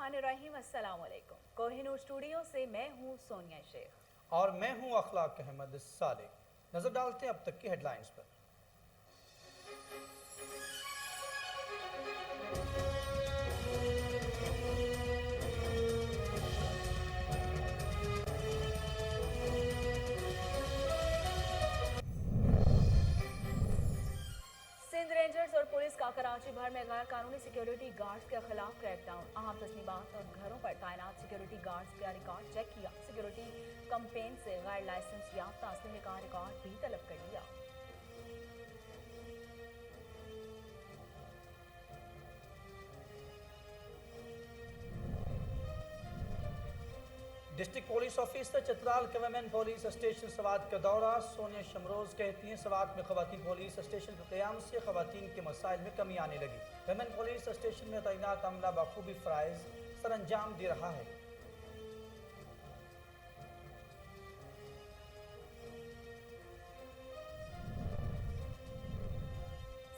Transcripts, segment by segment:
बिस्मिल्लाहिर्रहमानिर्रहीम। अस्सलाम वालेकुम। कोहिनूर स्टूडियो से मैं हूँ सोनिया शेख और मैं हूँ अखलाक अहमद सालेह। नजर डालते हैं अब तक की हेडलाइंस पर। सिंध रेंजर्स और पुलिस का कराची भर में गैर कानूनी सिक्योरिटी गार्ड्स के खिलाफ क्रैकडाउन। अहम तस्लीमात और घरों पर तैनात सिक्योरिटी गार्ड्स का रिकॉर्ड चेक किया। सिक्योरिटी कंपेन से गैर लाइसेंस याफ्ता असलहे का रिकॉर्ड भी तलब कर लिया। डिस्ट्रिक्ट पुलिस ऑफिसर चित्राल के वुमेन पुलिस स्टेशन सवात का दौरा। सोनिया शमरोज कहती हैं सवात में खवातीन पुलिस स्टेशन के क़याम से खवातीन के मसाइल में कमी आने लगी। वुमेन पुलिस स्टेशन में तैनात अमला बखूबी फ़राइज़ सर अंजाम दे रहा है।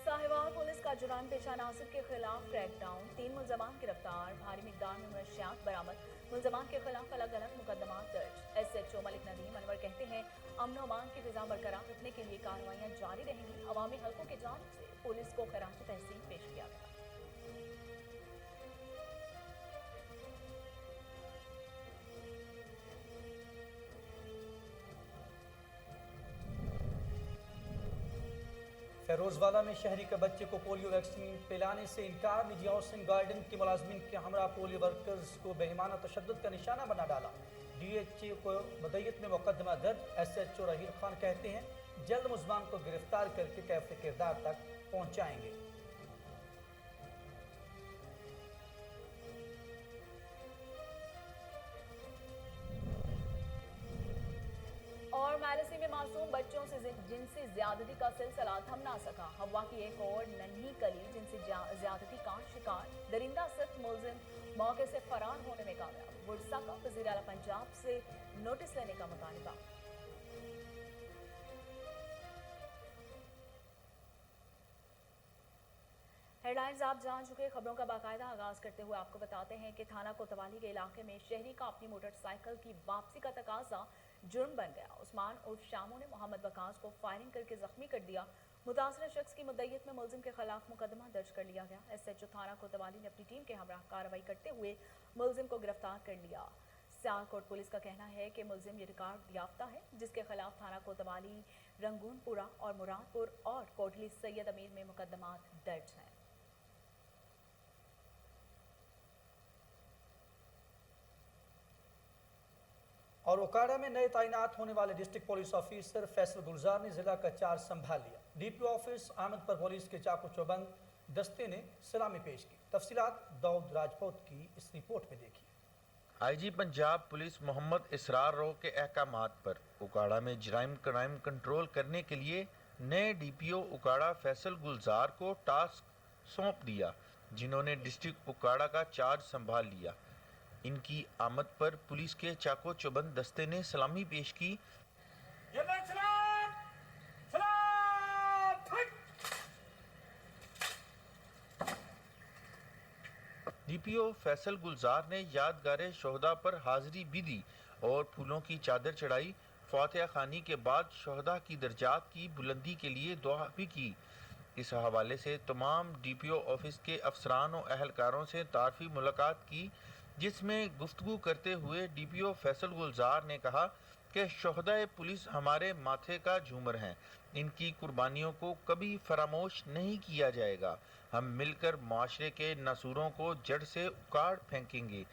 साहिवाल पुलिस का जुर्म पेशा नासिर के खिलाफ क्रैकडाउन। 3 मुलजमान गिरफ्तार, भारी मिकदार में मनशियात बरामद। मुलजमान के खिलाफ अलग अलग मुकदमा दर्ज। SHO मलिक नदीम अनवर कहते हैं अमन व अमान की फिजा बरकरार रखने के लिए कार्रवाइयाँ जारी रहेंगी। अवामी हलकों की जानिब से पुलिस को खराज तहसीन पेश किया गया। फैरोजवाला में शहरी के बच्चे को पोलियो वैक्सीन पिलाने से इनकार। निजी हाउसिंग गार्डन के मुलाजमिन के हमरा पोलियो वर्कर्स को बेईमाना तशद्दुद का निशाना बना डाला। DHA को मदय्यत में मुकदमा दर्ज। SHO रहील खान कहते हैं जल्द मुलजमान को गिरफ्तार करके कैफ किरदार तक पहुँचाएंगे। और मैलसी में मासूम बच्चों से जिनसी ज्यादती का सिलसिला थम ना सका। हवा की एक और नन्ही कली जिनसी ज्यादती का शिकार। दरिंदा सिर्फ मुलजिम मौके से फरार होने में कामयाब। वुडसा का वज़ीर आला पंजाब से नोटिस लेने का मुतालबा। हेडलाइंस आप जान चुके। खबरों का बाकायदा आगाज करते हुए आपको बताते हैं कि थाना कोतवाली के इलाके में शहरी का अपनी मोटरसाइकिल की वापसी का तकाजा जुर्म बन गया। उस्मान उर्फ शामू ने मोहम्मद वकास को फायरिंग करके जख्मी कर दिया। मुतासरा शख्स की मुद्दत में मुलजिम के खिलाफ मुकदमा दर्ज कर लिया गया। SHO थाना कोतवाली ने अपनी टीम के हमरा कार्रवाई करते हुए मुलजिम को गिरफ्तार कर लिया। सियालकोट पुलिस का कहना है कि मुलजिम ये रिकॉर्ड याफ्ता है जिसके खिलाफ थाना कोतवाली, रंगूनपुरा और मुरादपुर और कोटली सैयद अमीर में मुकदमा दर्ज हैं। और ओकाड़ा में नए तैनात होने वाले डिस्ट्रिक्ट पुलिस ऑफिसर फैसल गुलजार ने जिला का चार्ज संभाल लिया। DPO ऑफिस आमद पर पुलिस के चाकू चौबंद दस्ते ने सलामी पेश की। तफसीलात दाऊद राजपूत की इस रिपोर्ट में देखिए। IG पंजाब पुलिस मोहम्मद इसरार रो के अहकामात पर ओकाड़ा में जराइम क्राइम कंट्रोल करने के लिए नए DPO ओकाड़ा फैसल गुलजार को टास्क सौंप दिया, जिन्होंने डिस्ट्रिक्ट ओकाड़ा का चार्ज संभाल लिया। इनकी आमद पर पुलिस के चाको चौबंद दस्ते ने सलामी पेश की। DPO फैसल गुलजार ने यादगार शोहदा पर हाजिरी भी दी और फूलों की चादर चढ़ाई। फातिहा खानी के बाद शोहदा की दर्जात की बुलंदी के लिए दुआ भी की। इस हवाले से तमाम DPO ऑफिस के अफसरान और अहलकारों से तारफी मुलाकात की, जिसमें गुफ्तगू करते हुए DPO फैसल गुलजार ने कहा कि शोहदाए पुलिस हमारे माथे का झूमर हैं। इनकी कुर्बानियों को कभी फरामोश नहीं किया जाएगा। हम मिलकर माशरे के नसूरों को जड़ से उखाड़ फेंकेंगे।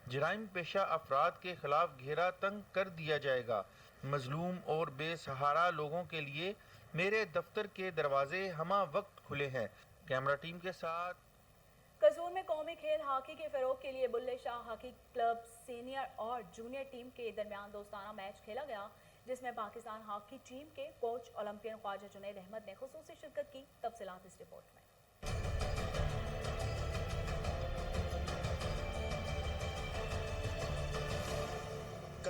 जराइम पेशा अफराद के खिलाफ घेरा तंग कर दिया जाएगा। मजलूम और बेसहारा लोगों के लिए मेरे दफ्तर के दरवाजे हमा वक्त खुले हैं। कैमरा टीम के साथ कसूर में कौमी खेल हॉकी के फरोग के लिए Bulleh Shah hockey club senior और जूनियर टीम के दरमियान दोस्ताना मैच खेला गया, जिसमें पाकिस्तान हॉकी टीम के कोच ओलंपियन ख्वाजा जुनैद अहमद ने खुसूसी शिरकत की। तफसीलात इस रिपोर्ट में।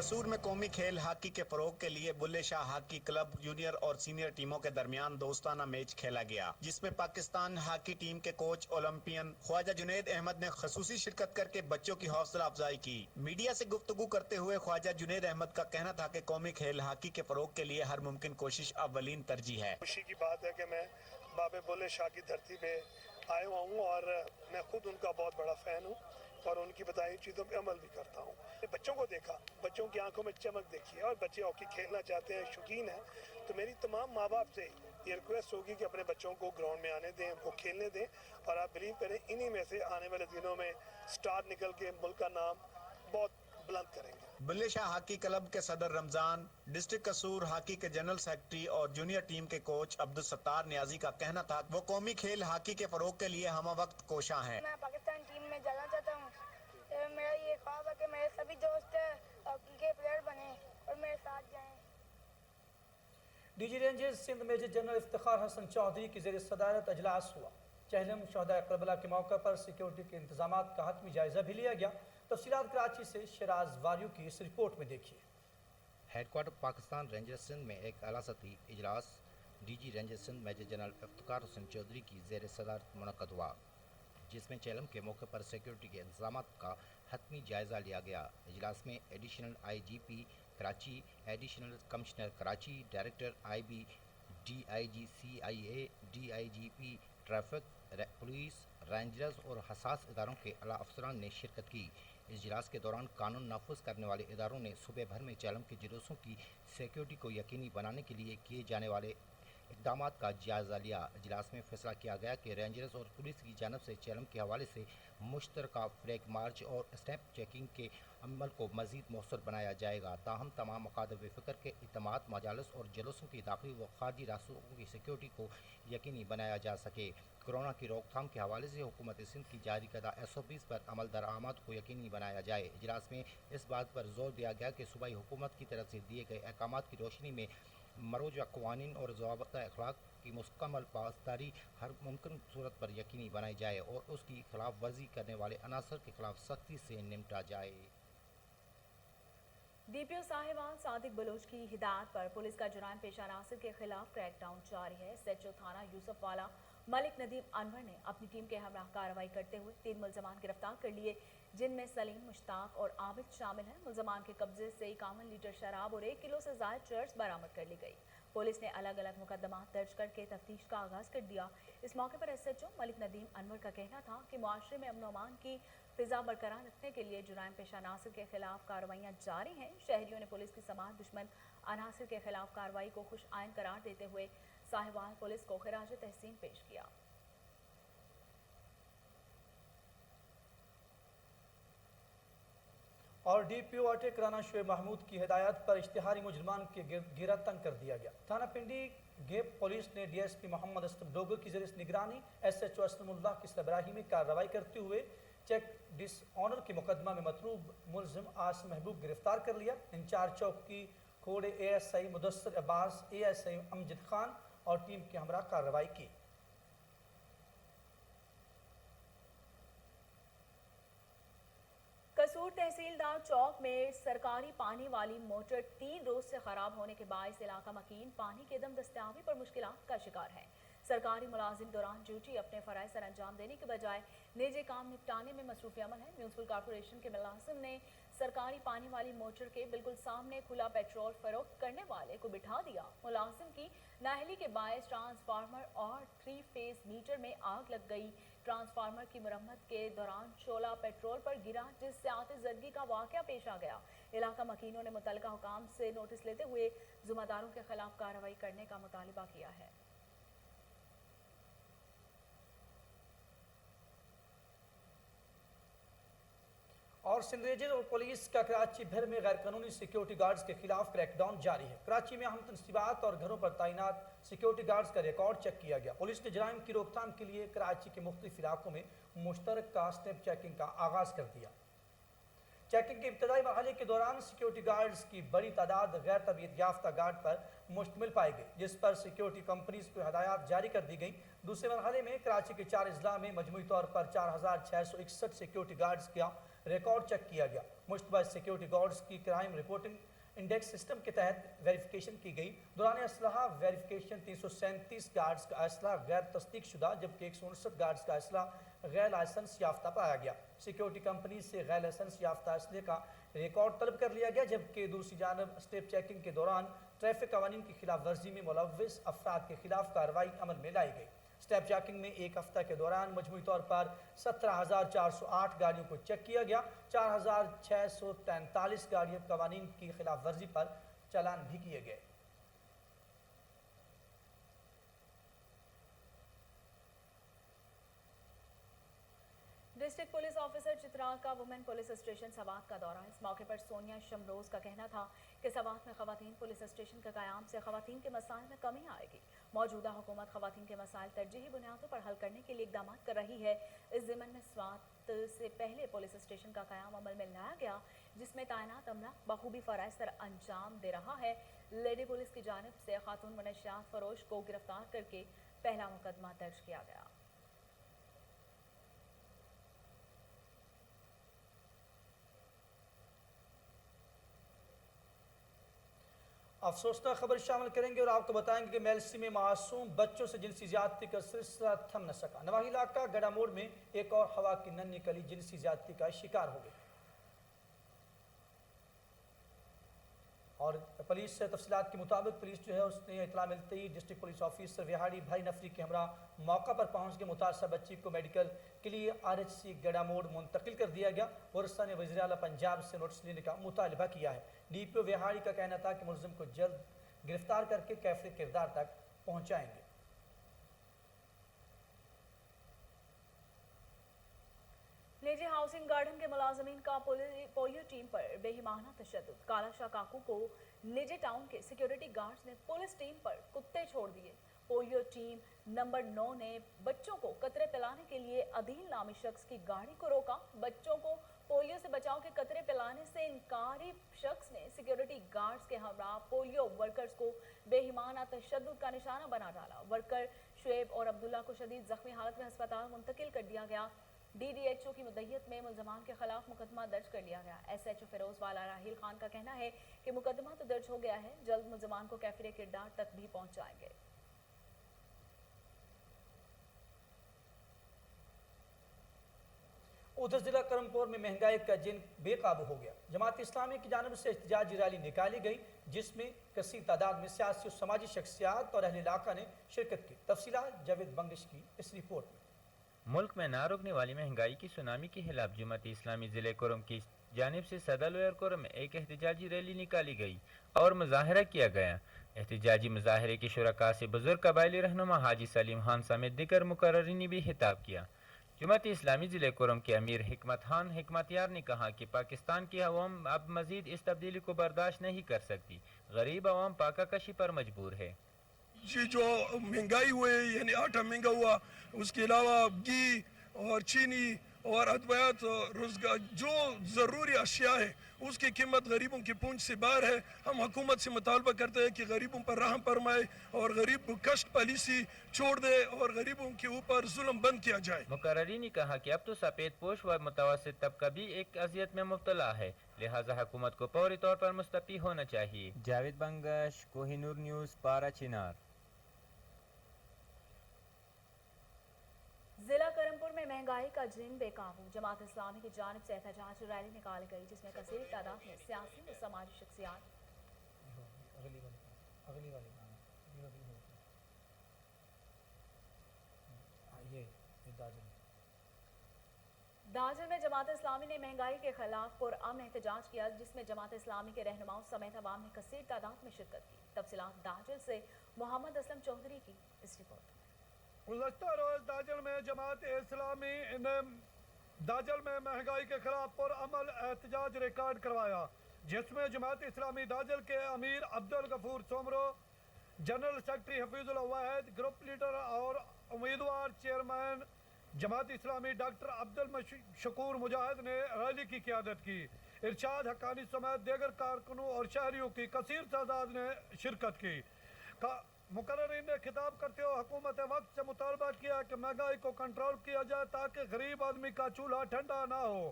कसूर में कौमी खेल हॉकी के फरोग के लिए Bulleh Shah hockey club junior और सीनियर टीमों के दरमियान दोस्ताना मैच खेला गया, जिसमें पाकिस्तान हॉकी टीम के कोच ओलंपियन ख्वाजा जुनैद अहमद ने खसूसी शिरकत करके बच्चों की हौसला अफजाई की। मीडिया से गुफ्तगू करते हुए ख्वाजा जुनैद अहमद का कहना था कि कौमी खेल हॉकी के फरोग के लिए हर मुमकिन कोशिश अव्वलीन तरजीह है। खुशी की बात है कि मैं बाबे बुल्ले शाह की धरती पे आया हुआ हूँ और मैं खुद उनका बहुत बड़ा फ़ैन हूँ और उनकी बताई चीज़ों पे अमल भी करता हूँ। बच्चों को देखा, बच्चों की आंखों में चमक देखी है और बच्चे हॉकी खेलना चाहते हैं, शौकीन हैं। तो मेरी तमाम माँ बाप से ये रिक्वेस्ट होगी कि अपने बच्चों को ग्राउंड में आने दें, उनको खेलने दें और आप बिलीव करें इन्हीं में से आने वाले दिनों में स्टार निकल के मुल्क का नाम बहुत बुलंद करेंगे। बुल्ले शाह हॉकी क्लब के सदर रमजान, डिस्ट्रिक्ट कसूर हॉकी के जनरल सेक्रेटरी और जूनियर टीम के कोच अब्दुल सत्तार नियाजी का कहना था वो कौमी खेल हॉकी के फरोग के लिए हम वक्त कोशा हैं। मैं पाकिस्तान टीम में जाना चाहता हूँ। मेरा ये ख्वाब है कि मेरे सभी दोस्त हॉकी के प्लेयर बने और मेरे साथ जाएं। DG Rangers Sindh major general Iftikhar Hassan Chaudhry की ज़ेर सदारत अजलास हुआ। चहलम शहदा करबला के मौके पर सिक्योरिटी के इंतजाम का हतमी जायजा भी लिया गया। तफसीलात कराची से शराज वारियों की इस रिपोर्ट में देखिए। हेडक्वार्टर पाकिस्तान रेंजर्स सिंध में एक आला सतही इजलास DG Rangers Sindh major general Iftikhar Hassan Chaudhry की ज़ेर सदारत मुनक़्क़द हुआ, जिसमें चहलम के मौके पर सिक्योरिटी के इंतजाम का हतमी जायजा लिया गया। इजलास में additional IGP Karachi, additional commissioner Karachi, director IB, DIG CIA, DIGP traffic, police, rangers और हसास इदारों के आला अफसरान ने शिरकत की। इजलास के दौरान कानून नाफिज करने वाले इदारों ने सुबह भर में चहलम के जुलूसों की सिक्योरिटी को यकीनी बनाने के लिए किए जाने वाले इक़दाम का जायज़ा लिया। इजलास में फैसला किया गया कि रेंजर्स और पुलिस की जानब से चहलम के हवाले से मुश्तरका फ्लैग मार्च और स्टैंप चेकिंग के अमल को मज़ीद मौसर बनाया जाएगा, ताहम तमाम मकादब फ़िक्र के इत्तमाद, मजालिस और जलूसों की दाखिली व खारजी रास्तों की सिक्योरिटी को यकीनी बनाया जा सके। कोरोना की रोकथाम के हवाले से हुकूमत सिंध की जारी करदा SOPs पर अमल दरामद को यकीनी बनाया जाए। इजलास में इस बात पर जोर दिया गया कि सूबाई हुकूमत की तरफ से दिए गए अहकाम की रोशनी में मरोजा कवानीन और ज़वाबिता अखलाक की मुकम्मल पासदारी हर मुमकिन सूरत पर यकीनी बनाई जाए और उसकी खिलाफ वर्जी करने वाले अनासर के खिलाफ सख्ती से निपटा जाए। DPO साहिबान सादिक बलोच की हिदायत पर पुलिस का जुराइम पेशा अनासर के खिलाफ क्रैकडाउन जारी है। SHO थाना यूसुफ वाला मलिक नदीम अनवर ने अपनी टीम के हमरा कार्रवाई करते हुए 3 मुलजमान गिरफ्तार कर लिए, जिनमें सलीम, मुश्ताक और आबिद शामिल हैं। मुलजमान के कब्जे से 51 लीटर शराब और 1 किलो से ज़ायद चर्स बरामद कर ली गई। पुलिस ने अलग अलग मुकदमा दर्ज करके तफ्तीश का आगाज़ कर दिया। इस मौके पर SHO मलिक नदीम अनवर का कहना था कि मुआशरे में अमन अमान की फिजा बरकरार रखने के लिए जुराइम पेशा अनासर के खिलाफ कार्रवाइयाँ जारी हैं। शहरियों ने पुलिस की समाअत दुश्मन अनासर के खिलाफ कार्रवाई को खुश आइन करार देते हुए साहिवाल पुलिस को खिराज तहसीन पेश किया। और DPO अटैक राना शुएब महमूद की हिदायत पर इश्तिहारी मुजरमान के गिरा तंग कर दिया गया। थाना पिंडी गेप पुलिस ने DSP मोहम्मद असलम डोगर की ज़रिए निगरानी SHO असलमुल्लाह की सरबराही में कार्रवाई करते हुए चेक डिसऑनर के मुकदमा में मतलूब मुलजिम आस महबूब गिरफ्तार कर लिया। इंचार्ज चौकी खोड़े ASI मुदस्सर अब्बास, ASI अमजद खान और टीम के हमरा कार्रवाई की। कसूर तहसीलदार चौक में सरकारी पानी वाली मोटर 3 रोज से खराब होने के बायस इलाका मकीन पानी के दम दस्तयाबी पर मुश्किलात का शिकार है। सरकारी मुलाजिम दौरान ड्यूटी अपने फराइज सर अंजाम देने के बजाय निजी काम निपटाने में मसरूफ़ अमल है। म्यूनसिपल कॉर्पोरेशन के मुलाजिम ने सरकारी पानी वाली मोटर के बिल्कुल सामने खुला पेट्रोल फरोख्त करने वाले को बिठा दिया। मुलाजिम की नाहली के बायस ट्रांसफार्मर और 3 फेज मीटर में आग लग गई। ट्रांसफार्मर की मरम्मत के दौरान शोला पेट्रोल पर गिरा, जिससे आतिशज़दगी का वाक़या पेश आ गया। इलाका मकीनों ने मुतल्लिका हुकाम से नोटिस लेते हुए ज़िम्मेदारों के खिलाफ कार्रवाई करने का मुतालिबा किया है। और सिंध रेंजर्स और पुलिस का कराची भर में गैर कानूनी सिक्योरिटी गार्ड्स के खिलाफ क्रैकडाउन जारी है। कराची में अहम तनसीबात और घरों पर तैनात सिक्योरिटी गार्ड्स का रिकॉर्ड चेक किया गया। पुलिस ने जराइम की रोकथाम के लिए कराची के मुख्तलिफ इलाकों में मुश्तरका स्नैप चेकिंग का आगाज़ कर दिया। چیکنگ کے ابتدائی مرحلے کے دوران سیکیورٹی گارڈز کی بڑی تعداد غیر تربیت یافتہ گارڈ پر مشتمل پائی گئی، جس پر سیکیورٹی کمپنیز کو ہدایات جاری کر دی گئیں۔ دوسرے مرحلے میں کراچی کے 4 اضلاع میں مجموعی طور پر 4661 سیکیورٹی گارڈز کا ریکارڈ چیک کیا گیا۔ مشتبہ سیکیورٹی گارڈز کی کرائم رپورٹنگ انڈیکس سسٹم کے تحت ویریفیکیشن کی گئی۔ دوران اسلحہ ویریفیکیشن 337 گارڈز کا اسلحہ غیر تصدیق شدہ جبکہ 159 گارڈز کا اسلحہ غیر لائسنس یافتہ پایا گیا۔ سیکیورٹی کمپنی سے غیر لائسنس یافتہ اسلحے کا ریکارڈ طلب کر لیا گیا، جبکہ دوسری جانب اسٹیپ چیکنگ کے دوران ٹریفک قوانین کی خلاف ورزی میں ملوث افراد کے خلاف کارروائی عمل میں لائی گئی۔ اسٹیپ چیکنگ میں ایک ہفتہ کے دوران مجموعی طور پر 17,408 گاڑیوں کو چیک کیا گیا۔ 4,643 گاڑیوں قوانین کی خلاف ورزی پر چالان بھی کیے گئے۔ ڈسٹرکٹ پولیس آفیسر چترال کا وومن پولیس اسٹیشن سوات کا دورہ۔ اس موقع پر سونیا شمروز کا کہنا تھا کہ سوات میں خواتین پولیس اسٹیشن کے قیام سے خواتین کے مسائل میں کمی آئے گی۔ موجودہ حکومت خواتین کے مسائل ترجیحی بنیادوں پر حل کرنے کے لیے اقدامات کر رہی ہے۔ اس ضمن میں سوات سے پہلے پولیس اسٹیشن کا قیام عمل میں لایا گیا، جس میں تعینات عملہ بخوبی فرائض سر انجام دے رہا ہے۔ لیڈی پولیس کی جانب سے خاتون منشیات فروش کو گرفتار کر کے پہلا مقدمہ درج کیا گیا۔ افسوسناک خبر شامل کریں گے اور آپ کو بتائیں گے کہ میلسی میں معصوم بچوں سے جنسی زیادتی کا سلسلہ تھم نہ سکا۔ نواحی علاقہ گڑا موڑ میں ایک اور ہوا کی ننھی کلی جنسی زیادتی کا شکار ہو گئی اور پولیس سے تفصیلات کے مطابق پولیس جو ہے اس نے اطلاع ملتے ہی ڈسٹرکٹ پولیس آفیسر وہاڑی بھائی نفری کے ہمراہ موقع پر پہنچ کے متاثرہ بچی کو میڈیکل کے لیے RHC گڑا موڑ منتقل کر دیا گیا۔ ورثہ نے وزیر اعلیٰ پنجاب سے نوٹس لینے کا مطالبہ کیا ہے۔ DPO وہاڑی کا کہنا تھا کہ ملزم کو جلد گرفتار کر کے کیفر کردار تک پہنچائیں گے۔ نجی ہاؤسنگ گارڈن کے ملازمین کا پولیو ٹیم پر بے ایمانہ تشدد۔ کالا شاہ کاکو کو نجی ٹاؤن کے سیکیورٹی گارڈز نے پولیس ٹیم پر کتے چھوڑ دیے۔ پولیو ٹیم نمبر 9 نے بچوں کو قطرے پلانے کے لیے عدیل نامی شخص کی گاڑی کو روکا۔ بچوں کو پولیو سے بچاؤ کے قطرے پلانے سے انکاری شخص نے سیکیورٹی گارڈز کے ہمراہ پولیو ورکرز کو بے ایمانہ تشدد کا نشانہ بنا ڈالا۔ ورکر شعیب اور عبداللہ کو شدید زخمی حالت میں ہسپتال منتقل کر دیا گیا۔ DDHO کی مدعیت میں ملزمان کے خلاف مقدمہ درج کر لیا گیا۔ SHO فیروز والا راہیل خان کا کہنا ہے کہ مقدمہ تو درج ہو گیا ہے، جلد ملزمان کو کیفر کردار تک بھی پہنچائیں گے۔ ادھر ضلع کرمپور میں مہنگائی کا جن بے قابو ہو گیا۔ جماعت اسلامی کی جانب سے احتجاجی ریلی نکالی گئی، جس میں کثیر تعداد میں سیاسی و سماجی شخصیات اور اہل علاقہ نے شرکت کی۔ تفصیلات جاوید بنگش کی اس رپورٹ میں۔ ملک میں نہ رکنے والی مہنگائی کی سونامی کے خلاف جماعت اسلامی ضلع کرم کی جانب سے صدر لوئر کرم میں ایک احتجاجی ریلی نکالی گئی اور مظاہرہ کیا گیا۔ احتجاجی مظاہرے کے شرکاء سے بزرگ قبائلی رہنما حاجی سلیم خان سمیت دیگر مقررین نے بھی خطاب کیا۔ جماعت اسلامی ضلع کرم کے امیر حکمت خان حکمتیار نے کہا کہ پاکستان کی عوام اب مزید اس تبدیلی کو برداشت نہیں کر سکتی۔ غریب عوام پاکہ کشی پر مجبور ہے۔ یہ جو مہنگائی ہوئے یعنی آٹا مہنگا ہوا، اس کے علاوہ گھی اور چینی اور ادویات، روزگار، جو ضروری اشیاء ہے اس کی قیمت غریبوں کی پونچھ سے باہر ہے۔ ہم حکومت سے مطالبہ کرتے ہیں کہ غریبوں پر رحم فرمائے اور غریب کشٹ پالیسی چھوڑ دے اور غریبوں کے اوپر ظلم بند کیا جائے۔ مقررین نے کہا کہ اب تو سفید پوش و متوسط طبقہ بھی ایک اذیت میں مبتلا ہے، لہٰذا حکومت کو فوری طور پر مستعفی ہونا چاہیے۔ جاوید بنگش، کوہ نور نیوز، پارا چنار۔ ضلع کرمپور میں مہنگائی کا جن بے قابو۔ جماعت اسلامی کی جانب سے احتجاج ریلی نکالی گئی، جس میں کثیر تعداد میں سیاسی و سماجی شخصیات داجل میں جماعت اسلامی نے مہنگائی کے خلاف پرامن احتجاج کیا، جس میں جماعت اسلامی کے رہنماؤں سمیت عوام نے کثیر تعداد میں شرکت کی۔ تفصیلات داجل سے محمد اسلم چودھری کی اس رپورٹ میں۔ گزشتہ روز داجل میں جماعت اسلامی نے داجل میں مہنگائی کے خلاف پرعمل احتجاج ریکارڈ کروایا، جس میں جماعت اسلامی داجل کے امیر عبدالغفور سومرو، جنرل سیکرٹری حفیظ اللہ واحد، گروپ لیڈر اور امیدوار چیئرمین جماعت اسلامی ڈاکٹر عبدالشکور مجاہد نے ریلی کی قیادت کی۔ इरशाद हक्कानी समेत दीगर कारकुनों और शहरियों की कसीर तादाद ने शिरकत की। मुकर्ररीन ने खिताब करते हुए हुकूमत वक्त से मुतालबा किया कि महंगाई को कंट्रोल किया जाए ताकि गरीब आदमी का चूल्हा ठंडा ना हो।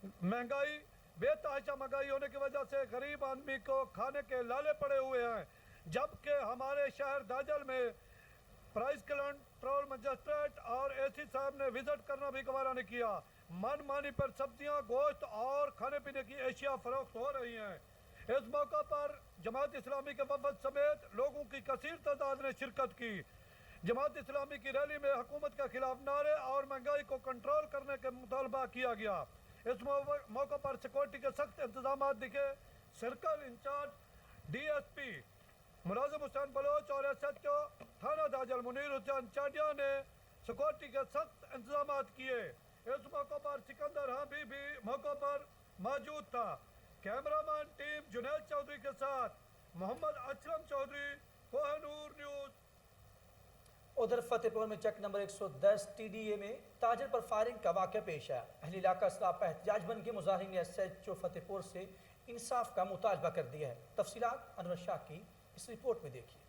महंगाई बेतहाशा महंगाई होने की वजह से गरीब आदमी को खाने के लाले पड़े हुए हैं, जबकि हमारे शहर दाजल में प्राइस कंट्रोल मजिस्ट्रेट और एसी साहब ने विजिट करना भी गवारा नहीं किया। मन मानी पर सब्जियां, गोश्त और खाने पीने की एशिया फरोख्त हो रही हैं। इस मौका पर जमात इस्लामी के वफद समेत लोगों की कसीर तादाद ने शिरकत की। जमात इस्लामी की रैली में हुकूमत के खिलाफ नारे और महंगाई को कंट्रोल करने का मुतालबा किया गया। इस मौके पर सिक्योरिटी के सख्त इंतजाम दिखे। सर्कल इंचार्ज DSP मुलाजिम हुसैन बलोच और SHO थाना दाजल मुनीर हुसैन चाडिया ने सिक्योरिटी के सख्त इंतजाम किए। इस मौके पर सिकंदर हाबी भी मौके पर मौजूद था। कैमरामैन टीम जुनैद चौधरी के साथ मोहम्मद असलम चौधरी, कोहिनूर न्यूज़। उधर फतेहपुर में चक नंबर 110 TDA में ताजर पर फायरिंग का वाक़या पेश आया। अहले इलाका सरापा एहतजाज बन के मुजाहिरीन ने SHO फतेहपुर से इंसाफ का मुतालबा कर दिया है। तफसीलात अनवर शाह की इस रिपोर्ट में देखिए।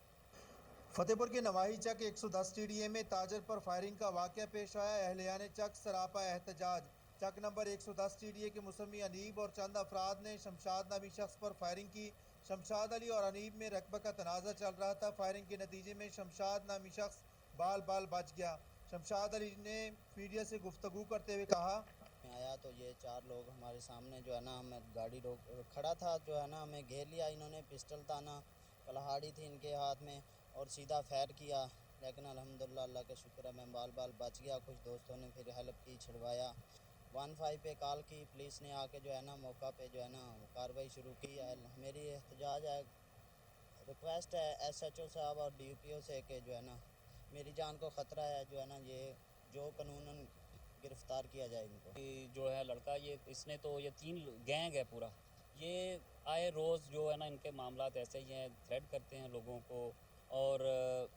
फतेहपुर के नवाही चक 110 TDA में ताजर पर फायरिंग का वाक़या पेश आया। अहलियान चक सरापा एहतजाज। चक नंबर 110 TDA के मुसम्मी अनीब और चंद अफराद ने शमशाद नामी शख्स पर फायरिंग की। शमशाद अली और अनीब में रकबा का तनाज़ा चल रहा था। फायरिंग के नतीजे में शमशाद नामी शख्स बाल बाल बच गया। शमशाद अली ने मीडिया से गुफ्तगू करते हुए कहा, आया तो ये 4 लोग हमारे सामने जो है ना, हमें गाड़ी रोक खड़ा था, जो है ना हमें घेर लिया। इन्होंने पिस्टल ताना, कलहाड़ी थी इनके हाथ में और सीधा फायर किया, लेकिन अल्हम्दुलिल्लाह अल्लाह का शुक्र है मैं बाल बाल बच गया। कुछ दोस्तों ने फिर हेल्प की, छिड़वाया। 15 पे कॉल की, पुलिस ने आके जो है ना मौका पे जो है ना कार्रवाई शुरू की है। मेरी एहतजाज है, रिक्वेस्ट है SHO साहब और DPO से कि जो है ना मेरी जान को ख़तरा है, जो है ना ये जो कानूनन गिरफ़्तार किया जाए इनको। जो है लड़का ये इसने तो ये 3 गैंग है पूरा, ये आए रोज़ जो है ना इनके मामलात ऐसे ही हैं, थ्रेट करते हैं लोगों को और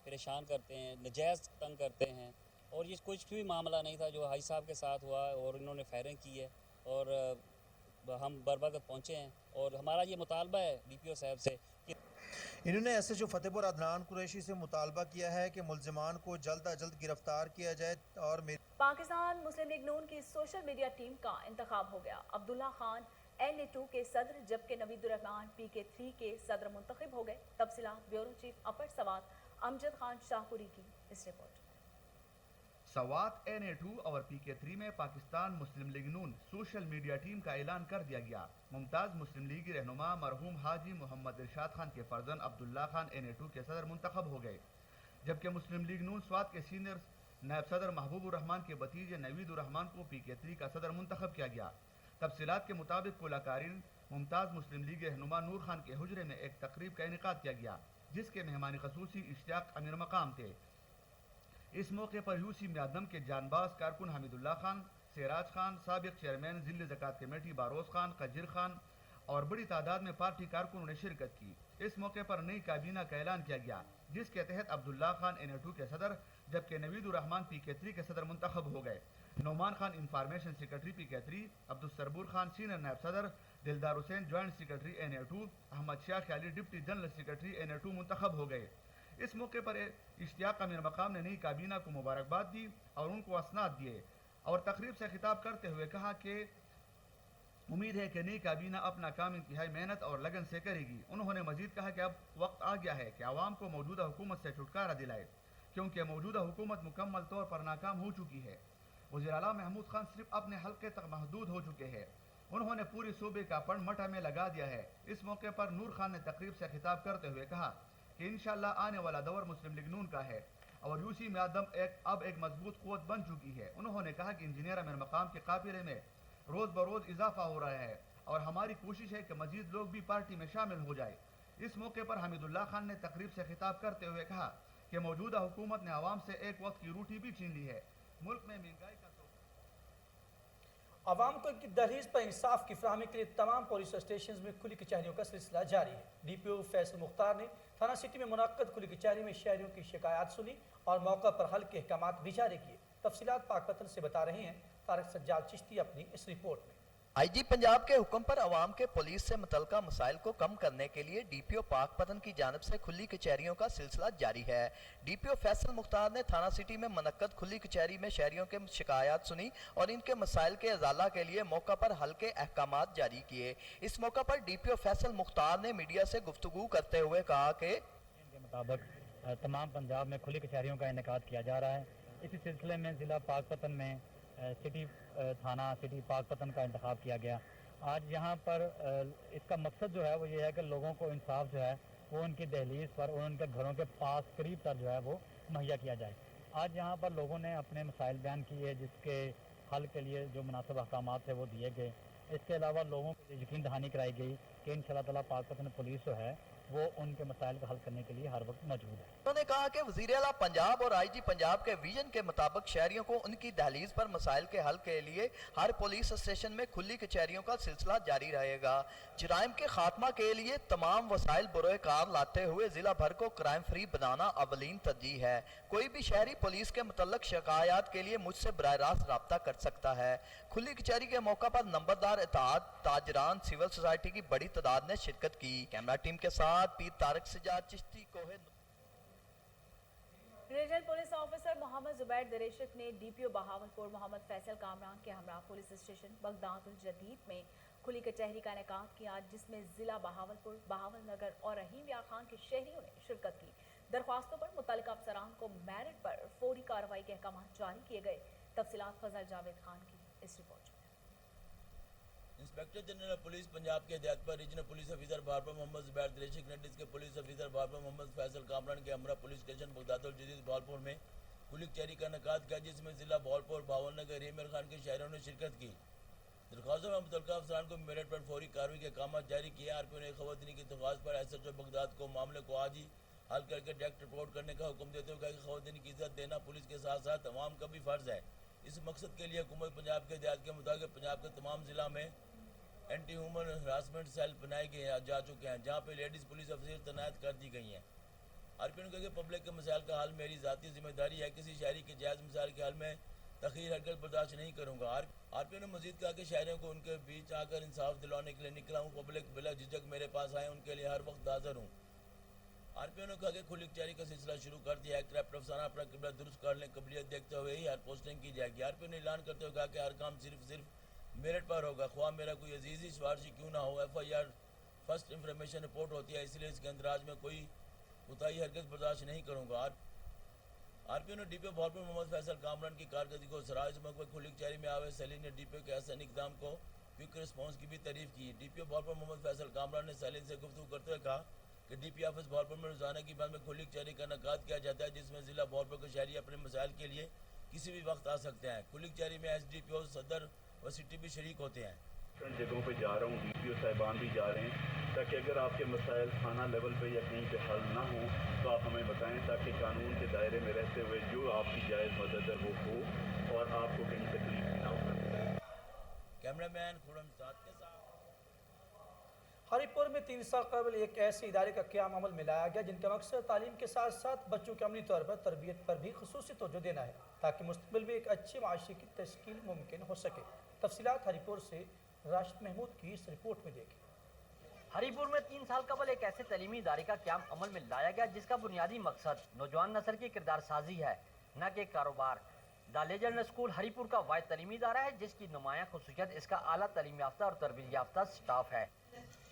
परेशान करते हैं, नजायज़ तंग करते हैं। और ये कुछ भी मामला नहीं था जो हाई साहब के साथ हुआ और इन्होंने फायरिंग की है और हम बर वक्त पहुँचे हैं और हमारा ये मुतालबा है DPO साहब से कि इन्होंने SHO फतेहपुर अदनान कुरैशी से मुतालबा किया है कि मुल्जिमान को जल्द अज जल्द गिरफ्तार किया जाए। और पाकिस्तान मुस्लिम लीग नून की सोशल मीडिया टीम का इंतखाब हो गया। अब्दुल्ला खान NA2 के सदर जबकि नवीदुर्रहमान PK3 के सदर मुंतखब हो गए। तफसीलात ब्यूरो चीफ अपर सवात अमजद खान शाहपुरी की इस रिपोर्ट। सवात NA2 और PK3 में पाकिस्तान मुस्लिम लीग नून सोशल मीडिया टीम का ऐलान कर दिया गया। मुमताज़ मुस्लिम लीगी रहनुमा मरहूम हाजी मोहम्मद इरशाद खान के फर्जन अब्दुल्ला खान NA2 के सदर मुंतखब हो गए, जबकि मुस्लिम लीग नून स्वात के सीनियर नायब सदर महबूबुर रहमान के भतीजे नवीदुर रहमान को PK3 का सदर मुंतखब किया गया। तफसीलात के मुताबिक कुलाकारीन मुमताज़ मुस्लिम लीग रहनुमा नूर खान के हुजरे में एक तकरीब का इनेकाद किया गया, जिसके मेहमान खसूसी इश्तियाक अमीर मकाम थे। इस मौके पर यूसी म्यादम के जानबाज कारकुन हमीदुल्ला खान, सिराज खान, साबिक चेयरमैन जिले ज़कात कमेटी बारोज खान, खजीर खान और बड़ी तादाद में पार्टी कारकुनों ने शिरकत की। इस मौके पर नई काबीना का ऐलान किया गया, जिसके तहत अब्दुल्ला खान NA2 के सदर जबकि नवीदुर रहमान PK3 के सदर मुंतखब हो गए। Nauman Khan information secretary PK3, Abdul Sarboor Khan senior नायब सदर, Dildar Hussain joint secretary NA2, Ahmad Shah Khayali deputy general secretary NA2 मुंतखब हो गए। इस मौके पर इश्तियाक अमीर मकाम ने नई काबीना को मुबारकबाद दी और उनको असनाद दिए और तकरीब से खिताब करते हुए कहा कि उम्मीद है कि नई काबीना अपना काम इंतहाई मेहनत और लगन से करेगी। उन्होंने मजीद कहा कि अब वक्त आ गया है कि आवाम को मौजूदा हुकूमत से छुटकारा दिलाए, क्योंकि मौजूदा हुकूमत मुकम्मल तौर पर नाकाम हो चुकी है। वज़ीर आला महमूद खान सिर्फ अपने हल्के तक महदूद हो चुके हैं। उन्होंने पूरे सूबे का पण मठा में लगा दिया है। इस मौके पर नूर खान ने तकरीब से खिताब करते हुए कहा कि इंशाअल्लाह आने वाला दौर मुस्लिम लीग नून का है और यूसी में अब एक मजबूत क़ुव्वत बन चुकी है। उन्होंने कहा कि इंजीनियर अमीर मकाम के काफिले में रोज़ बरोज़ इजाफा हो रहा है और हमारी कोशिश है कि मजीद लोग भी पार्टी में शामिल हो जाए। इस मौके पर हमीदुल्ला खान ने तकरीब से खिताब करते हुए कहा कि मौजूदा हुकूमत ने आवाम से एक वक्त की रोटी भी छीन ली है। मुल्क में महंगाई का आवाम को इनकी दहलीज पर इंसाफ की फराहमी के लिए तमाम पुलिस स्टेशन में खुली कचहरियों का सिलसिला जारी है। DPO फैसल मुख्तार ने थाना सिटी में मुनक्कद खुली कचहरी में शहरियों की शिकायत सुनी और मौका पर हल के अहकाम भी जारी किए। तफसीलात पाकपतन से बता रहे हैं तारिक सज्जाद चिश्ती अपनी इस रिपोर्ट में। आई जी पंजाब के हुक्म पर अवाम के पुलिस से मुतलका मसाइल को कम करने के लिए DPO पाकपतन की जानब से खुली कचहरियों का सिलसिला जारी है। DPO फैसल मुख्तार ने थाना सिटी में मुनक्कद खुली कचहरी में शहरियों के शिकायत सुनी और इनके मसाइल के अजाला के लिए मौका पर हल्के अहकामात जारी किए। इस मौका पर DPO फैसल मुख्तार ने मीडिया से गुफ्तगू करते हुए कहा कि के मुताबिक तमाम पंजाब में खुली कचहरियों का इनेकाद किया जा रहा है। इसी सिलसिले में ज़िला पाकपतन में सिटी थाना सिटी पाकपतन का इंतखाब किया गया। आज यहाँ पर इसका मकसद जो है वो ये है कि लोगों को इंसाफ जो है वो उनकी दहलीज पर और उनके घरों के पास करीब तक जो है वो मुहैया किया जाए। आज यहाँ पर लोगों ने अपने मसाइल बयान किए जिसके हल के लिए जो मुनासिब अहकामात थे वो दिए गए। इसके अलावा लोगों को यकीन दहानी कराई गई कि इंशाअल्लाह ताला पाकपतन पुलिस जो है वो उनके मसाइल का हल करने के लिए हर वक्त मौजूद है। उन्होंने कहा कि वज़ीर आला पंजाब और IG पंजाब के विजन के मुताबिक शहरियों को उनकी दहलीज पर मसाइल के हल के लिए हर पुलिस स्टेशन में खुली कचहरियों का सिलसिला जारी रहेगा। जराइम के खात्मा के लिए तमाम वसाइल बुरोकार लाते हुए जिला भर को क्राइम फ्री बनाना अवलीन तरजीह है। कोई भी शहरी पुलिस के मुतल्लक शिकायत के लिए मुझसे बराह रास्त रब्ता कर सकता है। खुली कचहरी के मौका पर नंबरदार इत्तेहाद ताजरान सिविल सोसाइटी की बड़ी तादाद ने शिरकत की। कैमरा टीम के साथ पीर तारक सजाद चिश्ती कोहे। Regional police officer Muhammad Zubair Dareshak ने DPO बहावलपुर मोहम्मद फैसल कामरान के हमरा पुलिस स्टेशन बगदाद उल जदीद में खुली कचहरी का इनेकाद किया, जिसमें जिला बहावलपुर, बहावल नगर और रहीम या खान के शहरियों ने शिरकत की। दरख्वास्तों पर मुतल्लिका अफसरान को मेरिट पर फौरी कार्रवाई के अहकाम जारी किए गए। तफसीलात फजल जावेद खान की इस रिपोर्ट में। इंस्पेक्टर जनरल पुलिस पंजाब के हिदायत पर regional police officer Bahawalpur Muhammad Zubair Dareshak ने डिस्ट्रिक्ट के पुलिस ऑफिसर भावलपुर मोहम्मद फैसल कामरान के हमरा पुलिस स्टेशन बगदादुल जदीद भावलपुर में खुली कचहरी का इनेकाद किया, जिसमें जिला भावलपुर, भावल नगर, रहीम खान के शहरों ने शिरकत की। दरख्वास्तों में मुतल्लिका अफसरान को मेरिट पर फौरी कार्रवाई के अहकाम जारी किए। RPO ने खवातीन की दरख्वास्त पर SHO बगदाद को मामले को आज ही हल करके डायरेक्ट रिपोर्ट करने का हुक्म देते हुए कहा कि खवातीन की इज्जत देना पुलिस के साथ साथ तमाम का भी फर्ज है। इस मकसद के लिए हुकूमत पंजाब के हिदायत के मुताबिक पंजाब के तमाम जिला में एंटी ह्यूमन हरासमेंट सेल बनाए गए जा चुके हैं, जहाँ पे लेडीज़ पुलिस अफसर तैनात कर दी गई हैं। RPO ने कहा कि पब्लिक के मसाइल का हल मेरी ज़ाती जिम्मेदारी है। किसी शहरी के जायज़ मसाइल के हल में तखीर हरकत बर्दाश्त नहीं करूँगा। RPO ने मजीद कहा कि शहरियों को उनके बीच आकर इंसाफ दिलवाने के लिए निकला हूँ। पब्लिक बिला झिझक मेरे पास आए, उनके लिए हर वक्त हाज़िर हूँ। RPO ने कहा कि खुली कचहरी का सिलसिला शुरू कर दिया है। करप्ट अफसरान अपना किबला दुरुस्त कर लें, कबलियत देखते हुए ही हर पोस्टिंग की जाएगी। RPO ने ऐलान करते हुए कहा कि हर काम सिर्फ मेरिट पर होगा, ख्वाह मेरा कोई अजीज़ी सिफारशी क्यों ना हो। FIR फर्स्ट इंफॉर्मेशन रिपोर्ट होती है, इसलिए इसके अंदराज में कोई कोताही हरकत बर्दाश्त नहीं करूँगा। RPO ने DPO भावलपुर मोहम्मद फैसल कामरान की कारकर्दगी को सराहा। इस मौके पर खुली कचहरी में आवे सैलिन ने DPO के ऐसे इकदाम को क्विक रिस्पॉन्स की भी तारीफ की। DPO भावलपुर मोहम्मद फैसल कामरान ने सैलिन से गुफ्तगू करते हुए कहा कि DP ऑफिस भावलपुर में रोजाना की बाद में खुली कचहरी का इनेकाद किया जाता है, जिसमें जिला भावलपुर के शहरी अपने मसाइल के लिए किसी भी वक्त आ सकते हैं। खुली कचहरी में SDPO, सदर व सिटी भी शरीक होते हैं। जगहों पे जा रहा हूँ, DPO साहिबान भी जा रहे हैं, ताकि अगर आपके मसाइल थाना लेवल पे या कहीं पे हल ना हो तो आप हमें बताएं, ताकि कानून के दायरे में रहते हुए जो आपकी जायज़ मदद है वो हो और आपको कहीं तकलीफ भी ना हो। कैमरामैन खुरम साथ के साथ। हरिपुर में 3 साल कबल एक ऐसे इदारे का क़याम अमल में लाया गया जिनका मकसद तालीम के साथ साथ बच्चों के अमली तौर पर तरबियत पर भी खुसूसी तवज्जो देना है, ताकि मुस्तक़बिल में एक अच्छे माशी की तश्कील मुमकिन हो सके। तफसीलात हरिपुर से राशिद महमूद की इस रिपोर्ट में देखें। हरिपुर में 3 साल कबल एक ऐसे तलीमी इदारे का क़याम अमल में लाया गया जिसका बुनियादी मकसद नौजवान नस्ल की किरदार साजी है, न कि कारोबार। द लेजेंड स्कूल हरिपुर का वाहिद तलीमी इदारा है जिसकी नुमाया खुसूसियत इसका आला तलीम याफ्ता और तरबियत याफ्ता स्टाफ है।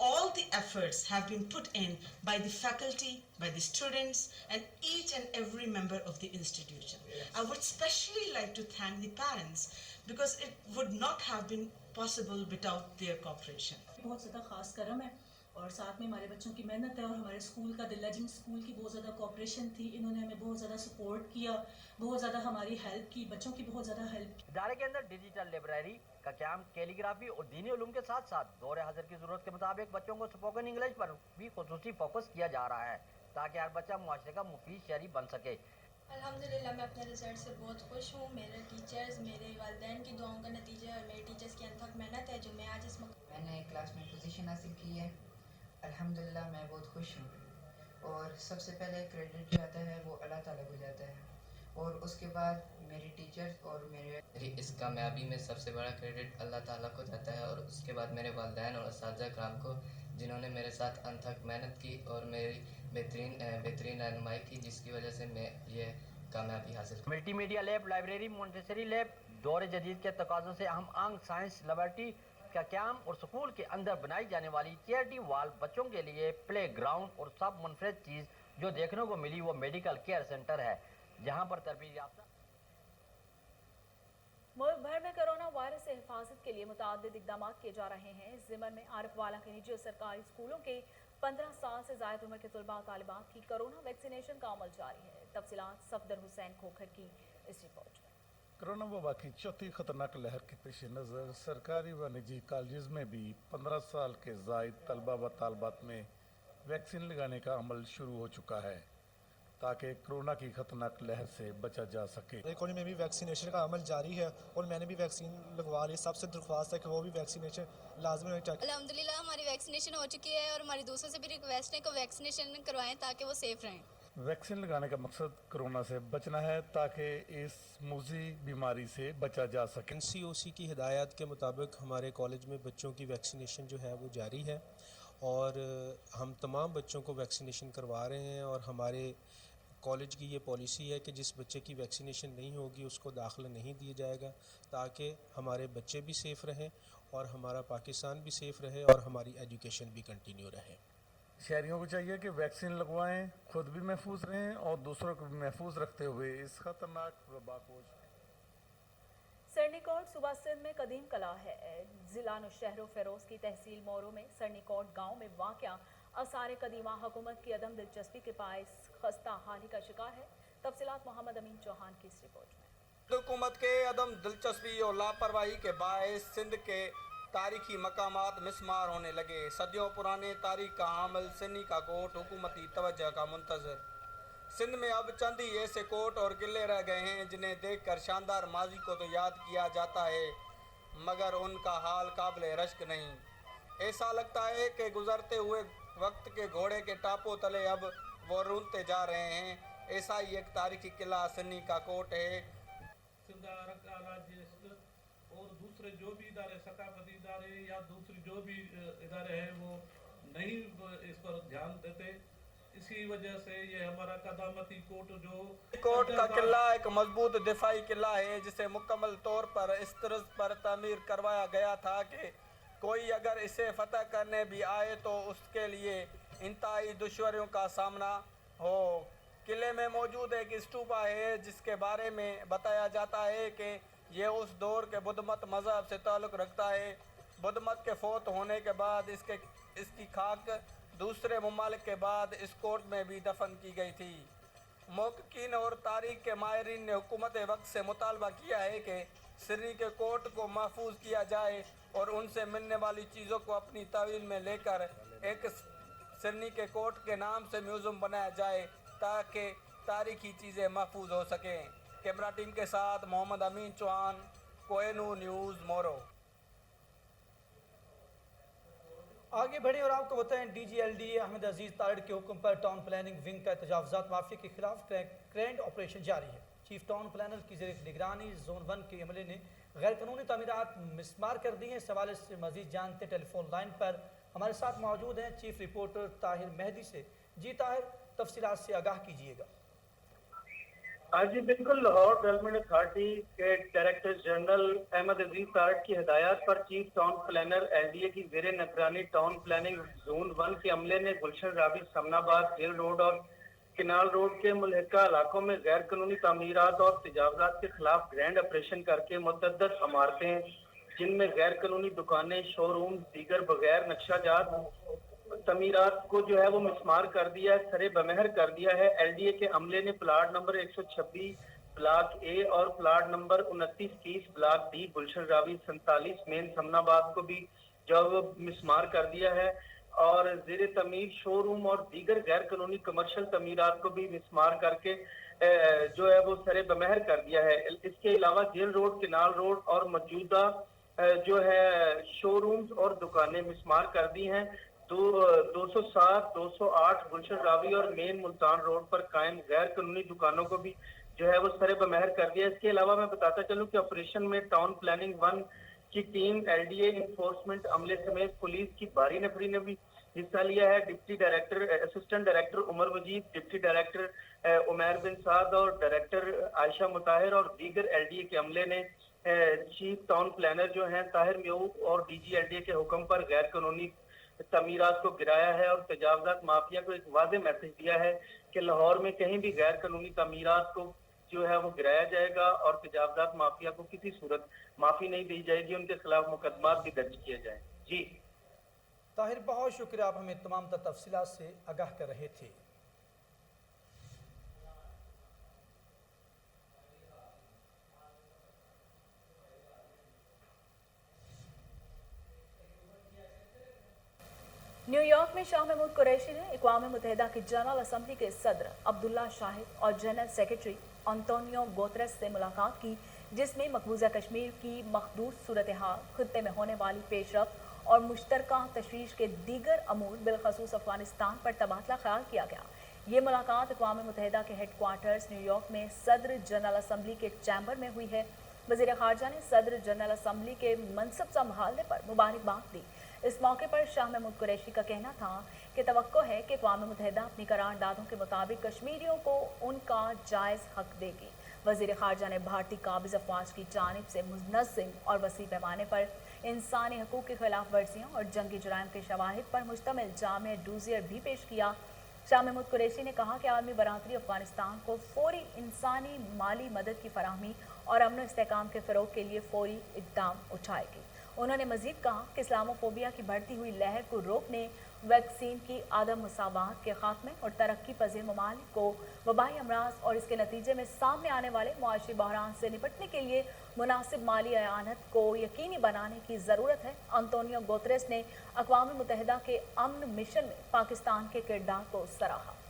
All the efforts have been put in by the faculty, by the students and each and every member of the institution. I would especially like to thank the parents because it would not have been possible without their cooperation. बहुत ज़्यादा ख़ास करम है और साथ में हमारे बच्चों की मेहनत है और हमारे स्कूल का द लेजेंड स्कूल की बहुत ज़्यादा कोऑपरेशन थी। इन्होंने हमें बहुत ज़्यादा सपोर्ट किया, बहुत ज़्यादा हमारी हेल्प की, बच्चों की बहुत ज़्यादा हेल्प की। इदारे के अंदर डिजिटल लाइब्रेरी का क़याम कैलीग्राफी और दीनी उलूम के साथ साथ दौर हाजिर की ज़रूरत के मुताबिक बच्चों को स्पोकन इंग्लिश पर भी खुसूसी फोकस किया जा रहा है ताकि हर बच्चा मुआशरे का मुफीद शहरी बन सके। अल्हम्दुलिल्लाह मैं अपने रिजल्ट से बहुत खुश हूँ। मेरे टीचर्स, मेरे वालिदैन की दुआओं का नतीजा और मेरे टीचर्स की अनथक मेहनत है जो मैं आज इस मैंने क्लास में पोजीशन हासिल की है। अल्हम्दुलिल्लाह मैं बहुत खुश हूँ और सबसे पहले क्रेडिट जो आता है वो अल्लाह ताला को जाता है और उसके बाद मेरे टीचर्स और मेरे इस कामयाबी में सबसे बड़ा क्रेडिट अल्लाह ताला को जाता है और उसके बाद मेरे वालिदैन और असातिज़ा कराम को, जिन्होंने मेरे साथ अनथक मेहनत की और मेरी बेहतरीन रहनुमाई की, जिसकी वजह से मैं ये कामयाबी हासिल की। Multimedia lab, library, Montessori lab, दौर जदीद के तकाज़ों से अहम आंग साइंस लेबोरेटरी का क़याम और स्कूल के अंदर बनाई जाने वाली चैरिटी वॉल बच्चों के लिए प्ले ग्राउंड और सब मुनफरद चीज़ जो देखने को मिली वो मेडिकल केयर सेंटर है, जहाँ पर तरबियत याफ्ता। मुल्क भर में कोरोना वायरस से हिफाजत के लिए मुतादिद इकदाम किए जा रहे हैं। इस ज़िम्मन में आरिफवाला के निजी और सरकारी स्कूलों के 15 साल से ज़ायद उम्र के तलबा तालिबात की कोरोना वैक्सीनेशन का अमल जारी है। तफसीलात सफदर हुसैन खोखर की इस रिपोर्ट में। कोरोना वबा की चौथी खतरनाक लहर के पेश नज़र सरकारी व निजी कॉलेज में भी 15 साल के ज़ायद तलबा व तालबात में वैक्सीन लगाने का अमल शुरू हो चुका है ताकि कोरोना की खतरनाक लहर से बचा जा सके। कॉलेज में भी वैक्सीनेशन का अमल जारी है और मैंने भी वैक्सीन लगवा ली। सबसे दरख्वास्त है कि वो भी वैक्सीनेशन लाजमी होनी चाहिए। अल्हम्दुलिल्लाह हमारी वैक्सीनेशन हो चुकी है और हमारी दूसरों से भी रिक्वेस्ट है कि वैक्सीनेशन करवाएं ताकि वो सेफ रहें। वैक्सीन लगाने का मकसद कोरोना से बचना है ताकि इस मूजी बीमारी से बचा जा सके। NCOC की हिदायत के मुताबिक हमारे कॉलेज में बच्चों की वैक्सीनेशन जो है वो जारी है और हम तमाम बच्चों को वैक्सीनेशन करवा रहे हैं और हमारे कॉलेज की ये पॉलिसी है कि जिस बच्चे की वैक्सीनेशन नहीं होगी उसको दाखिला नहीं दिया जाएगा ताकि हमारे बच्चे भी सेफ़ रहें और हमारा पाकिस्तान भी सेफ़ रहे और हमारी एजुकेशन भी कंटिन्यू रहे। शहरियों को चाहिए कि वैक्सीन लगवाएं, खुद भी महफूज रहें और दूसरों को भी महफूज रखते हुए इस खतरनाक वबा को। सरनीकोट सूबा सिंध में कदीम कला है। जिला नौशहरो फेरोज की तहसील मोरो में सरनीकोट गांव में वाक़या आसार कदीमा हुकूमत की अदम दिलचस्पी के बायस खस्ता हाली का शिकार है। तफसीलात मोहम्मद अमीन चौहान की इस रिपोर्ट में। हुकूमत के अदम दिलचस्पी और लापरवाही के बायस सिंध के तारीखी मकामात मिसमार होने लगे। सदियों पुराने तारीख का हामिल सिन्नी का कोट हुकूमती तवज्जो का मुंतज़र। सिंध में अब चंद ही ऐसे कोट और किले रह गए हैं जिन्हें देखकर शानदार माजी को तो याद किया जाता है मगर उनका हाल काबिल रश्क नहीं। ऐसा लगता है कि गुजरते हुए वक्त के घोड़े के टापों तले अब वो रूंधते जा रहे हैं। ऐसा ही एक तारीखी किला सिन्नी का कोट है। और दूसरे जो भी इदारे सकाफती इदारे या दूसरी जो भी इदारे हैं वो नहीं इस पर ध्यान देते। इसी वजह से ये हमारा कदामती कोट का किला एक मजबूत दिफाई किला है जिसे मुकम्मल तौर पर इस तर्ज पर तामीर करवाया गया था कि कोई अगर इसे फतह करने भी आए तो उसके लिए इंतहाई दुश्वारियों का सामना हो। किले में मौजूद एक स्तूपा है जिसके बारे में बताया जाता है कि ये उस दौर के बुद्धमत मज़हब से ताल्लुक़ रखता है। बुद्धमत के फौत होने के बाद इसकी खाक दूसरे ममालिक के बाद इस कोट में भी दफन की गई थी। मुहक्किकीन और तारीख के माहिरीन ने हुकूमत वक्त से मुतालबा किया है कि सिन्नी के कोट को महफूज किया जाए और उनसे मिलने वाली चीज़ों को अपनी तवील में लेकर एक सिन्नी के कोट के नाम से म्यूज़ियम बनाया जाए ताकि तारीखी चीज़ें महफूज हो सकें। कैमरा टीम के साथ मोहम्मद अमीन चौहान, कोहिनूर न्यूज़, मोरो। आगे बढ़े और आपको बताएं DGLD अहमद अजीज तारड़ के हुक्म पर टाउन प्लानिंग विंग का तजावुज़ात माफिया के खिलाफ ग्रैंड ऑपरेशन जारी है। चीफ टाउन प्लानर की ज़ेर निगरानी जोन 1 के अमले ने गैर कानूनी तामीरात मिसमार कर दी हैं। इस हवाले से मजीद जानते टेलीफोन लाइन पर हमारे साथ मौजूद हैं चीफ रिपोर्टर ताहिर मेहदी से। जी ताहिर, तफसीलात से आगाह कीजिएगा। आज जी बिल्कुल, लाहौर डेवलपमेंट अथॉरिटी के डायरेक्टर जनरल अहमद अजीज तारड़ की हिदायत पर चीफ टाउन प्लानर LDA की ज़ेर निगरानी टाउन प्लानिंग जोन 1 के अमले ने गुलशन रावी, समनाबाद, जेल रोड और किनाल रोड के मुल्हिका इलाकों में गैर कानूनी तामीरात और तजावुज़ात के खिलाफ ग्रैंड ऑपरेशन करके मुतअद्दिद इमारतें जिनमें गैर कानूनी दुकानें, शोरूम, दीगर बगैर नक्शाजात तमीरात को जो है वो मिसमार कर दिया है, सरे बमहर कर दिया है। LDA के अमले ने प्लाट नंबर 126 ब्लॉक A और प्लाट नंबर 2930 ब्लॉक D गुलशन रावी 47 मेन समनाबाद को भी जो वो मिसमार कर दिया है और ज़ेर तमीर शोरूम और दीगर गैर कानूनी कमर्शियल तमीरात को भी मिसमार करके जो है वो सरे बमहर कर दिया है। इसके अलावा जेल रोड, किनाल रोड और मौजूदा जो है शोरूम्स और दुकानें मिसमार कर दी हैं। 207, 208 गुलशन रावी और मेन मुल्तान रोड पर कायम गैर कानूनी दुकानों को भी जो है वो सरे बमहर कर दिया। इसके अलावा मैं बताता चलूं कि ऑपरेशन में टाउन प्लानिंग 1 की टीम, LDA इन्फोर्समेंट अमले समेत पुलिस की भारी नफरी ने भी हिस्सा लिया है। Deputy director, assistant director Umar Majeed, deputy director Umair Bin Saad और डायरेक्टर आयशा मुताहिर और दीगर LDA के अमले ने चीफ टाउन प्लानर जो हैं ताहिर म्यू और DG LDA के हुक्म पर गैर कानूनी तमीरात को गिराया है और तजावजात माफिया को एक वाज़ेह मैसेज दिया है कि लाहौर में कहीं भी गैर कानूनी तमीरात को जो है वो गिराया जाएगा और तजावजात माफिया को किसी सूरत माफी नहीं दी जाएगी, उनके खिलाफ मुकदमात भी दर्ज किए जाए। जी ताहिर, बहुत शुक्रिया, आप हमें तमाम तफसीलात से आगाह कर रहे थे। न्यूयॉर्क में शाह महमूद कुरैशी ने अक़वाम मुत्तहिदा की जनरल असम्बली के सदर अब्दुल्ला शाहिद और जनरल सेक्रेटरी अंतोनियो गुतेरेस से मुलाकात की, जिसमें मकबूजा कश्मीर की मखदूस सूरत हाल, खित्ते में होने वाली पेशरफ्त और मुश्तरका तशवीश के दीगर अमूर बिलखसूस अफगानिस्तान पर तबादला ख्याल किया गया। ये मुलाकात अक़वाम मुत्तहिदा के हेडक्वार्टर्स न्यूयॉर्क में सदर जनरल असम्बली के चैम्बर में हुई है। वज़ीर ख़ारजा ने सदर जनरल असम्बली के मनसब संभालने पर मुबारकबाद दी। इस मौके पर शाह महमूद कुरैशी का कहना था कि तवक्को है कि अक़वाम मुत्तहिदा अपनी करारदादों के मुताबिक कश्मीरियों को उनका जायज़ हक देगी। वज़ीर ख़ारजा ने भारतीय काबिज़ अफवाज की जानिब से मुनज़्ज़म और वसी पैमाने पर इंसानी हकूक़ की खिलाफ वर्जियों और जंगी जुराइम के शवाहिद पर मुश्तमिल जामे डूजियर भी पेश किया। शाह महमूद कुरैशी ने कहा कि आलमी बरादरी अफगानिस्तान को फौरी इंसानी माली मदद की फराहमी और अमन इस्तेहकाम के फ़रोग़ के लिए फौरी इक़दाम उठाएगी। उन्होंने मज़ीद कहा कि इस्लामोफोबिया की बढ़ती हुई लहर को रोकने, वैक्सीन की आदम मुसावाहत के खात्मे और तरक्की पजीर ममालिक को वबाई अमराज और इसके नतीजे में सामने आने वाले मुआशी बहरान से निपटने के लिए मुनासिब माली अयानत को यकीनी बनाने की ज़रूरत है। अंतोनियो गुतेरेस ने अक़वाम मुत्तहिदा के अमन मिशन में पाकिस्तान के किरदार को सराहा।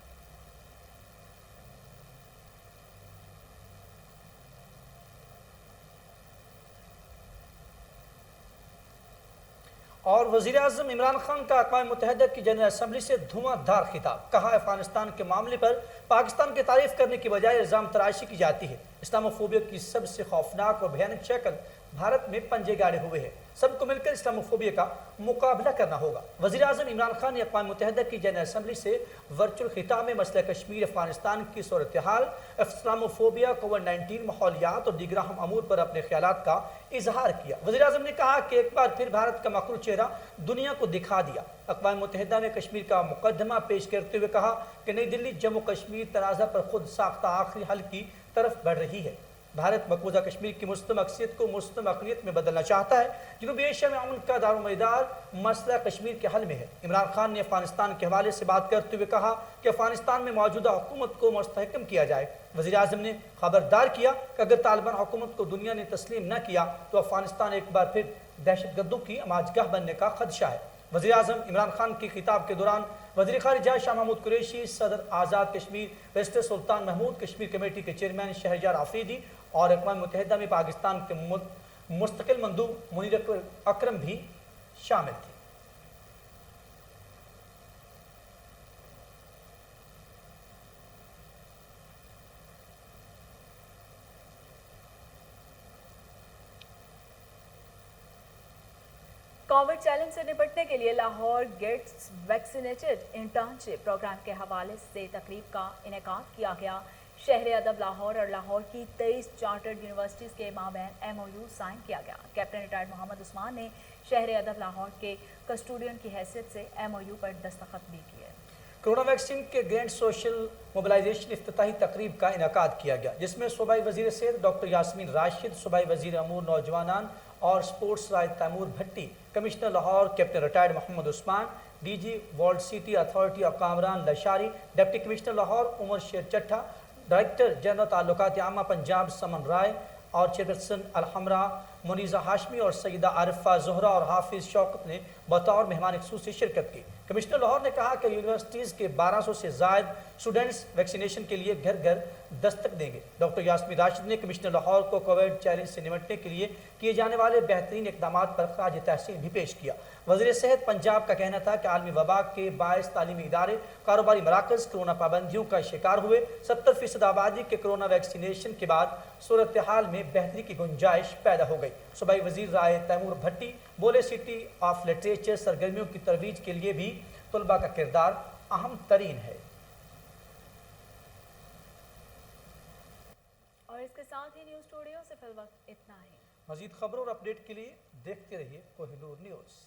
और वज़ीर-ए-आज़म इमरान खान का अक़वाम मुत्तहिदा की जनरल असम्बली से धुआंधार खिताब, कहा अफगानिस्तान के मामले पर पाकिस्तान की तारीफ करने की बजाय इल्ज़ाम तराशी की जाती है। इस्लामोफोबिया की सबसे खौफनाक और भयानक शक्ल भारत में पंजे गाड़े हुए है। सबको मिलकर इस्लामोफोबिया का मुकाबला करना होगा। वज़ीर-ए-आज़म इमरान खान ने अक़वाम मुत्तहिदा की जनरल असम्बली से वर्चुअल खिताब में मसला कश्मीर, अफगानिस्तान की सूरत हाल, इस्लामोफोबिया, कोविड-19, माहौलियात और दीगर अहम अमूर पर अपने ख्यालात का इजहार किया। वज़ीर-ए-आज़म ने कहा कि एक बार फिर भारत का मकरूर चेहरा दुनिया को दिखा दिया। अक़वाम मुत्तहिदा में कश्मीर का मुकदमा पेश करते हुए कहा कि नई दिल्ली जम्मू कश्मीर तनाज़ा पर खुद साख्ता आखिरी हल की तरफ बढ़ रही है। भारत मकबूजा कश्मीर की मुस्लिम अक्सियत को मुस्लिम अक़लियत में बदलना चाहता है। जनूबी एशिया में अमन का दारोमदार मसला कश्मीर के हल में है। इमरान खान ने अफगानिस्तान के हवाले से बात करते हुए कहा कि अफगानिस्तान में मौजूदा हुकूमत को मुस्तहकम किया जाए। वज़ीर-ए-आज़म ने खबरदार किया कि अगर तालिबान हुकूमत को दुनिया ने तस्लीम न किया तो अफगानिस्तान एक बार फिर दहशतगर्दों की अमाजगाह बनने का खदशा है। वज़ीर-ए-आज़म इमरान खान के खिताब के दौरान वज़ीर ख़ारिजा शाह महमूद कुरैशी, सदर आज़ाद कश्मीर बैरिस्टर सुल्तान महमूद, कश्मीर कमेटी के चेयरमैन शहरयार आफरीदी और अक़वाम मुत्तहिदा में पाकिस्तान के मुस्तकिल मंदूब मुनीर अकरम भी शामिल थे। कोविड चैलेंज से निपटने के लिए Lahore Gates vaccinated internship programme के हवाले से तकरीब का इनेकाद किया गया। शहर अदब लाहौर और लाहौर की 23 चार्टर्ड यूनिवर्सिटीज़ के माबैन MOU साइन किया गया। कैप्टन रिटायर्ड मोहम्मद उस्मान ने शहर अदब लाहौर के कस्टोडियन की हैसियत से MOU पर दस्तखत भी किए। कोरोना वैक्सीन के ग्रैंड सोशल मोबिलाइजेशन इफ्तिताही तकरीब का इनेकाद किया गया, जिसमें सूबाई वज़ीर सेहत डॉक्टर यास्मीन राशिद, सूबाई वज़ीर अमूर नौजवानान और sports Rai Taimur Bhatti, commissioner Lahore captain retired Muhammad Usman, DG world city authority और Kamran Lashari, deputy commissioner Lahore Umar Sher Chattha, director general ताल्लुकात आमा पंजाब समन राय और चेयरपर्सन अलहमरा मुनीज़ा हाशमी और सईदा आरिफा ज़ोहरा और हाफिज शौकत ने बतौर मेहमान ख़ुसूसी शिरकत की। कमिश्नर लाहौर ने कहा कि यूनिवर्सिटीज़ के 1200 से ज़ायद स्टूडेंट्स वैक्सीनेशन के लिए घर घर दस्तक देंगे। डॉक्टर यास्मीन राशिद ने कमिश्नर लाहौर को कोविड चैलेंज से निपटने के लिए किए जाने वाले बेहतरीन इक़दाम पर ख़राज तहसीन भी पेश किया। वज़ीर सेहत पंजाब का कहना था कि आलमी वबा के बायस तालीमी इदारे, कारोबारी मराकज़ कोरोना पाबंदियों का शिकार हुए। 70% आबादी के कोरोना वैक्सीनेशन के बाद सूरत हाल में बेहतरी की गुंजाइश पैदा हो गई। सूबाई वज़ीर राय तैमूर भट्टी बोले, सिटी ऑफ लिटरेचर सरगर्मियों की तरवीज के लिए भी तलबा का किरदार अहम तरीन है। और इसके साथ ही न्यूज़ स्टूडियो से फिलहाल इतना ही। मज़ीद खबरों और अपडेट के लिए देखते रहिए कोहिनूर न्यूज़।